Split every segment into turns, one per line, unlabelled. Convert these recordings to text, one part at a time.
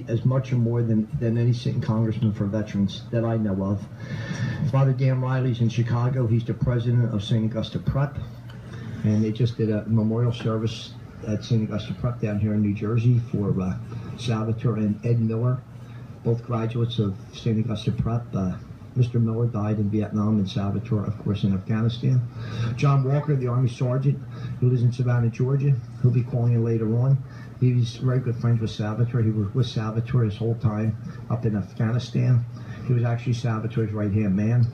as much or more than any sitting congressman for veterans that I know of. Father Dan Riley's in Chicago. He's the president of St. Augusta Prep, and they just did a memorial service at St. Augusta Prep down here in New Jersey for Salvatore and Ed Miller, both graduates of St. Augusta Prep. Mr. Miller died in Vietnam, and Salvatore, of course, in Afghanistan. John Walker, the Army Sergeant who lives in Savannah, Georgia, he'll be calling you later on. He's very good friends with Salvatore. He was with Salvatore his whole time up in Afghanistan. He was actually Salvatore's right-hand man.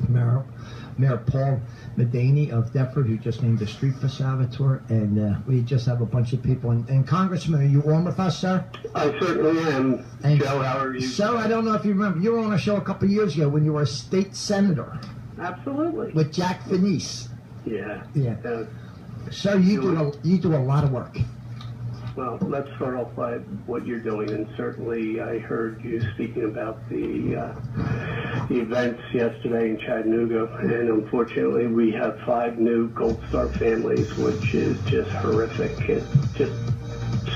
Mayor Paul Medani of Deptford, who just named a street for Salvatore, and we just have a bunch of people. And Congressman, are you on with us, sir?
I certainly am. And Joe, how are you?
So, I don't know if you remember, you were on a show a couple of years ago when you were a state senator.
Absolutely.
With Jack Finese.
Yeah.
So you do a lot of work.
Well, let's start off by what you're doing, and certainly I heard you speaking about the events yesterday in Chattanooga, and unfortunately we have 5 new Gold Star families, which is just horrific. It just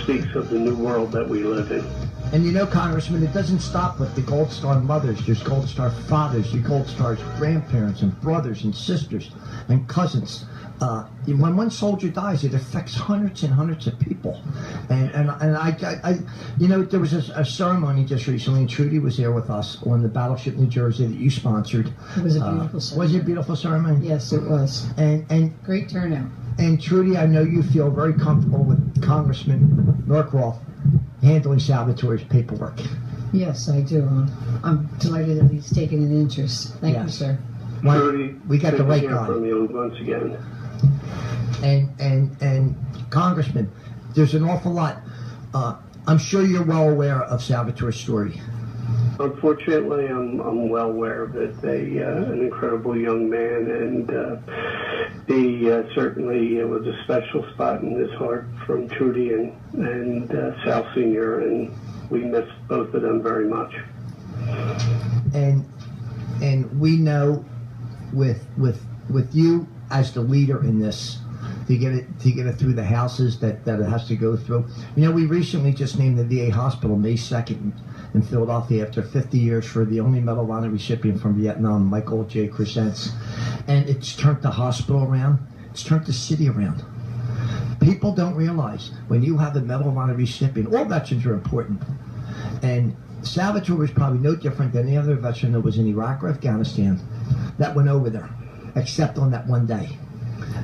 speaks of the new world that we live in.
And you know, Congressman, it doesn't stop with the Gold Star mothers. There's Gold Star fathers, the Gold Star's grandparents and brothers and sisters and cousins. When one soldier dies, it affects hundreds and hundreds of people. And I you know, there was a ceremony just recently, and Trudy was there with us on the Battleship New Jersey that you sponsored.
It was a beautiful ceremony.
Was it a beautiful ceremony?
Yes, it was.
And
great turnout.
And Trudy, I know you feel very comfortable with Congressman Norcross handling Salvatore's paperwork.
Yes, I do. I'm delighted that he's taken an interest. Thank you, sir.
Trudy,
we got the right guy.
From you once again.
And Congressman, there's an awful lot. I'm sure you're well aware of Salvatore's story.
Unfortunately, I'm well aware of it. An incredible young man, and he certainly was a special spot in his heart from Trudy and Sal Sr., and we miss both of them very much.
And we know with you as the leader in this, to get it through the houses that it has to go through. You know, we recently just named the VA hospital May 2nd in Philadelphia after 50 years for the only Medal of Honor recipient from Vietnam, Michael J. Crescents. And it's turned the hospital around. It's turned the city around. People don't realize when you have the Medal of Honor recipient, all veterans are important. And Salvatore was probably no different than any other veteran that was in Iraq or Afghanistan that went over there, except on that one day.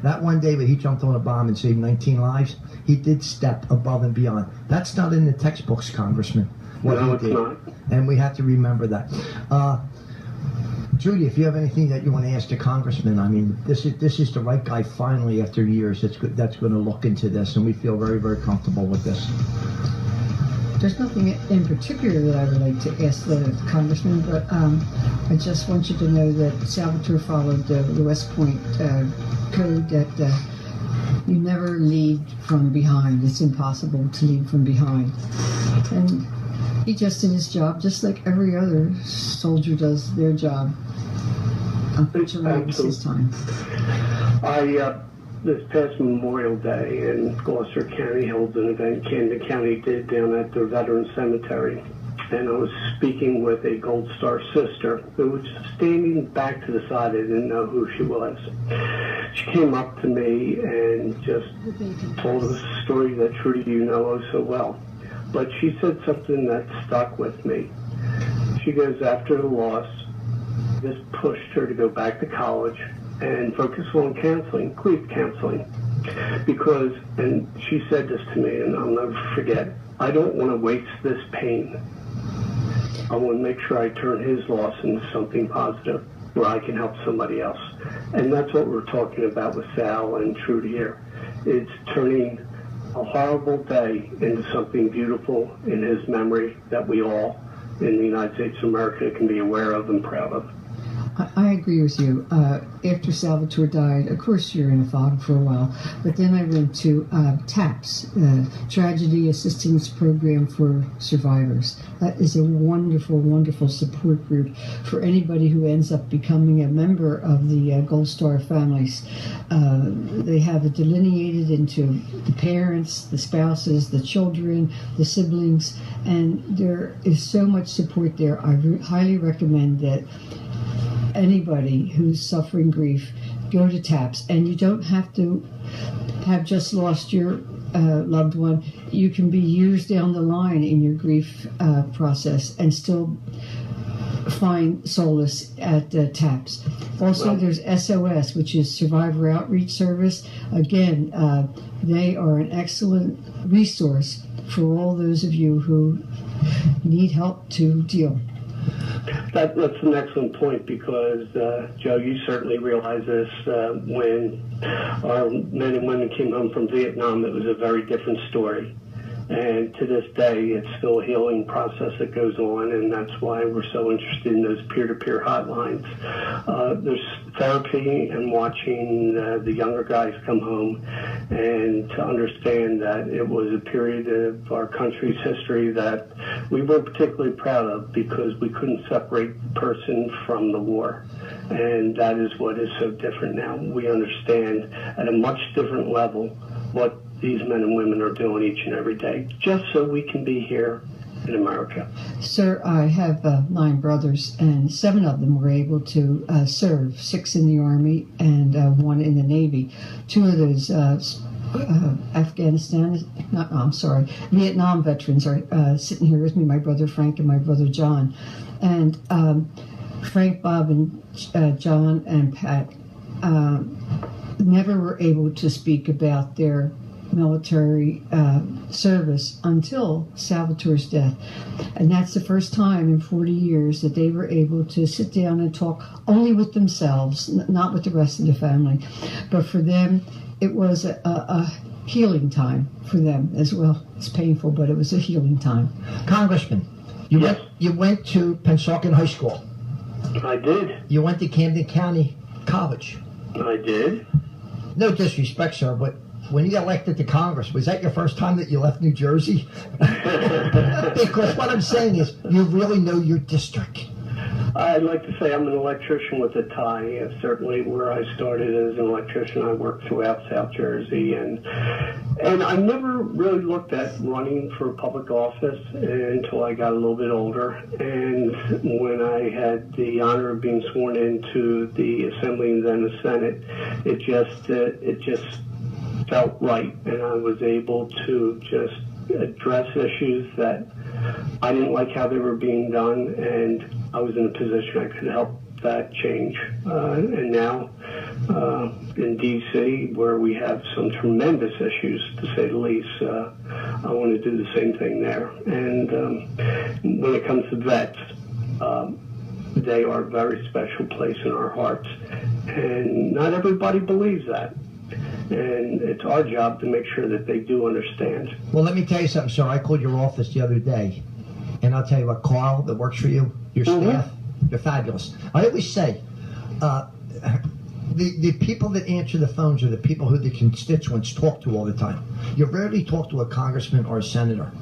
That one day when he jumped on a bomb and saved 19 lives, he did step above and beyond. That's not in the textbooks, Congressman, what he did. Not. And we have to remember that. Judy, if you have anything that you want to ask the Congressman, I mean, this is the right guy finally after years that's going to look into this, and we feel very, very comfortable with this.
There's nothing in particular that I would like to ask the Congressman, but I just want you to know that Salvatore followed the West Point code that you never lead from behind. It's impossible to lead from behind. And he just did his job just like every other soldier does their job. Unfortunately, it was his time.
This past Memorial Day in Gloucester County held an event Camden County did down at the Veterans Cemetery. And I was speaking with a Gold Star sister who was standing back to the side. I didn't know who she was. She came up to me and just told us a story that Trudy, you know oh so well. But she said something that stuck with me. She goes, after the loss, this pushed her to go back to college and focus on counseling, grief counseling. Because, and she said this to me, and I'll never forget, I don't want to waste this pain. I want to make sure I turn his loss into something positive where I can help somebody else. And that's what we're talking about with Sal and Trudy here. It's turning a horrible day into something beautiful in his memory that we all in the United States of America can be aware of and proud of.
I agree with you. After Salvatore died, of course you're in a fog for a while, but then I went to TAPS, Tragedy Assistance Program for Survivors. That is a wonderful, wonderful support group for anybody who ends up becoming a member of the Gold Star families. They have it delineated into the parents, the spouses, the children, the siblings, and there is so much support there. I highly recommend that anybody who's suffering grief go to TAPS, and you don't have to have just lost your loved one. You can be years down the line in your grief process and still find solace at TAPS. Also, there's SOS, which is Survivor Outreach Service. Again, they are an excellent resource for all those of you who need help to deal.
That's an excellent point because, Joe, you certainly realize this. When our men and women came home from Vietnam, it was a very different story. And to this day, it's still a healing process that goes on, and that's why we're so interested in those peer-to-peer hotlines. There's therapy and watching the younger guys come home and to understand that it was a period of our country's history that we weren't particularly proud of because we couldn't separate the person from the war. And that is what is so different now. We understand at a much different level what these men and women are doing each and every day, just so we can be here in America.
Sir, I have 9 brothers, and 7 of them were able to serve, 6 in the Army and 1 in the Navy. 2 of those Vietnam veterans are sitting here with me, my brother Frank and my brother John. And Frank, Bob, and John and Pat never were able to speak about their military service until Salvatore's death. And that's the first time in 40 years that they were able to sit down and talk only with themselves, not with the rest of the family. But for them, it was a healing time for them as well. It's painful, but it was a healing time.
Congressman, you went to Pennsauken High School.
I did.
You went to Camden County College.
I did.
No disrespect, sir, but when you got elected to Congress, was that your first time that you left New Jersey? Because what I'm saying is, you really know your district.
I'd like to say I'm an electrician with a tie. Certainly where I started as an electrician, I worked throughout South Jersey, and I never really looked at running for public office until I got a little bit older. And when I had the honor of being sworn into the Assembly and then the Senate, it just felt right, and I was able to just address issues that I didn't like how they were being done, and I was in a position I could help that change. And now in D.C., where we have some tremendous issues, to say the least, I want to do the same thing there. And when it comes to vets, they are a very special place in our hearts, and not everybody believes that. And it's our job to make sure that they do understand.
Well, let me tell you something, sir. I called your office the other day, and I'll tell you what, Carl, that works for you, your staff, you're fabulous. I always say, the people that answer the phones are the people who the constituents talk to all the time. You rarely talk to a congressman or a senator.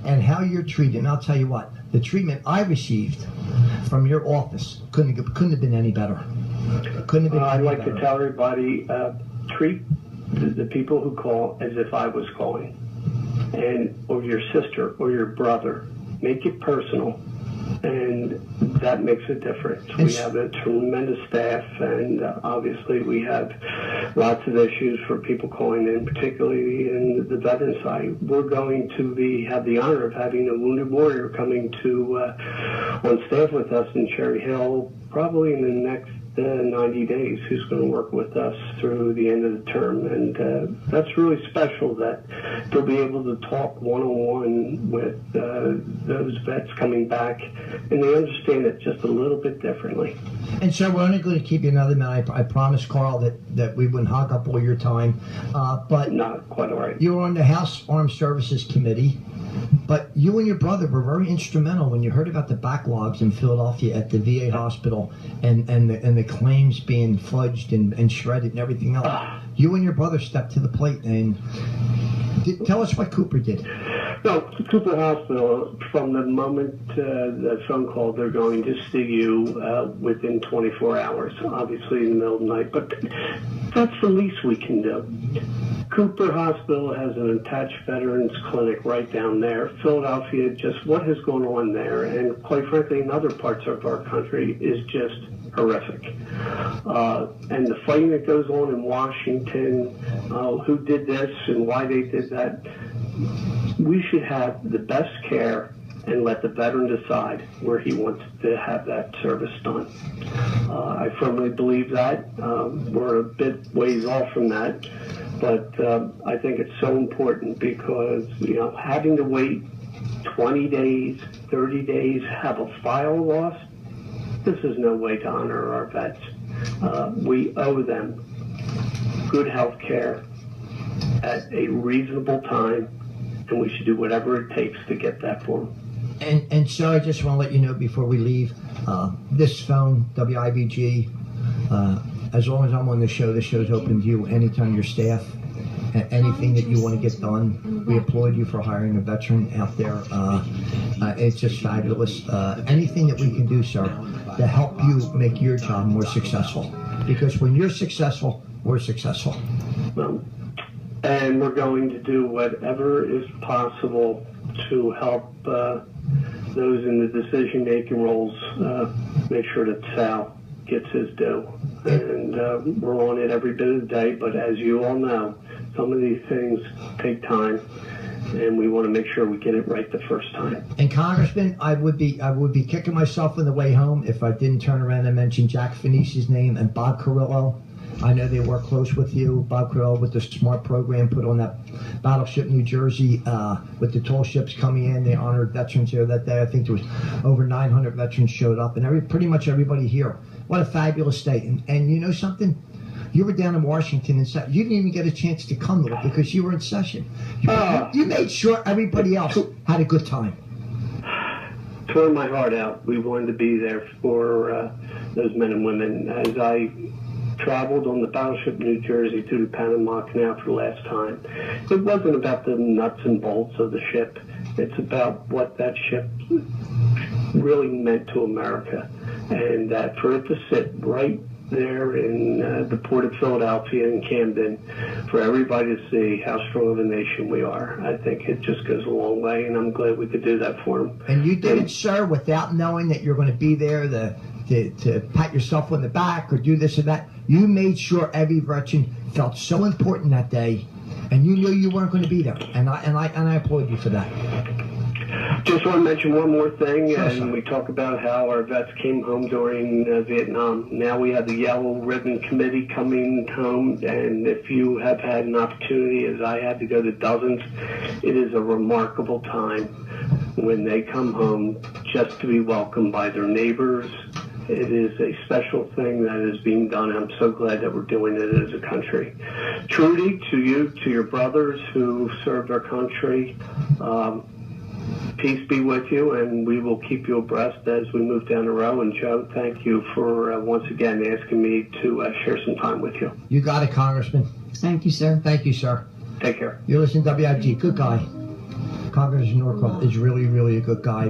And how you're treated, and I'll tell you what, the treatment I received from your office couldn't have been any better. Couldn't have been
I'd
any
like
better.
to tell everybody, treat the people who call as if I was calling, or your sister or your brother. Make it personal, and that makes a difference. We have a tremendous staff, and obviously we have lots of issues for people calling in, particularly in the veteran side. We're going to have the honor of having a wounded warrior coming to on staff with us in Cherry Hill probably in the next 90 days, who's going to work with us through the end of the term. And that's really special that they'll be able to talk one-on-one with those vets coming back, and they understand it just a little bit differently.
And sir, we're only going to keep you another minute. I promised Carl that we wouldn't hog up all your time. But
not quite all right.
You were on the House Armed Services Committee. But you and your brother were very instrumental when you heard about the backlogs in Philadelphia at the VA hospital and the claims being fudged and shredded and everything else. You and your brother stepped to the plate and tell us what Cooper did.
No, Cooper Hospital, from the moment that phone call, they're going to see you within 24 hours, obviously in the middle of the night, but that's the least we can do. Cooper Hospital has an attached veterans clinic right down there. Philadelphia, just what has gone on there, and quite frankly in other parts of our country, is just horrific. And the fighting that goes on in Washington, who did this and why they did that, we should have the best care and let the veteran decide where he wants to have that service done. I firmly believe that. We're a bit ways off from that, but I think it's so important because, having to wait 20 days, 30 days, have a file lost, this is no way to honor our vets. We owe them good health care at a reasonable time, and we should do whatever it takes to get that for them.
And so I just want to let you know before we leave, this phone, WIBG, as long as I'm on the show's open to you anytime your staff, anything that you want to get done. We applaud you for hiring a veteran out there. It's just fabulous. Anything that we can do, sir, to help you make your job more successful. Because when you're successful, we're successful.
And we're going to do whatever is possible to help those in the decision-making roles make sure that Sal gets his due. And we're on it every bit of the day, but as you all know, some of these things take time, and we want to make sure we get it right the first time.
And Congressman, I would be kicking myself on the way home if I didn't turn around and mention Jack Fenice's name and Bob Carrillo. I know they work close with you. Bob Carrillo with the SMART program put on that battleship New Jersey with the toll ships coming in. They honored veterans here that day. I think there was over 900 veterans showed up, and pretty much everybody here. What a fabulous state. And you know something? You were down in Washington and you didn't even get a chance to come there because you were in session. You made sure everybody else had a good time.
Tore my heart out. We wanted to be there for those men and women. As I traveled on the battleship New Jersey through the Panama Canal for the last time, it wasn't about the nuts and bolts of the ship. It's about what that ship really meant to America, and that for it to sit right there in the port of Philadelphia and Camden, for everybody to see how strong of a nation we are, I think it just goes a long way, and I'm glad we could do that for them.
And you did it, sir, without knowing that you're going to be there to pat yourself on the back or do this or that. You made sure every veteran felt so important that day, and you knew you weren't going to be there, and I applaud you for that.
Just want to mention one more thing,
Sure,
and we talk about how our vets came home during Vietnam. Now we have the Yellow Ribbon Committee coming home, and if you have had an opportunity, as I had, to go to dozens, it is a remarkable time when they come home just to be welcomed by their neighbors. It is a special thing that is being done. I'm so glad that we're doing it as a country. Trudy, to you, to your brothers who served our country, peace be with you, and we will keep you abreast as we move down the road. And Joe, thank you for once again asking me to share some time with you.
You got it, Congressman.
Thank you, sir.
Thank you, sir.
Take care.
You're listening to WIBG. Good guy. Congressman Norcross is really, really a good guy.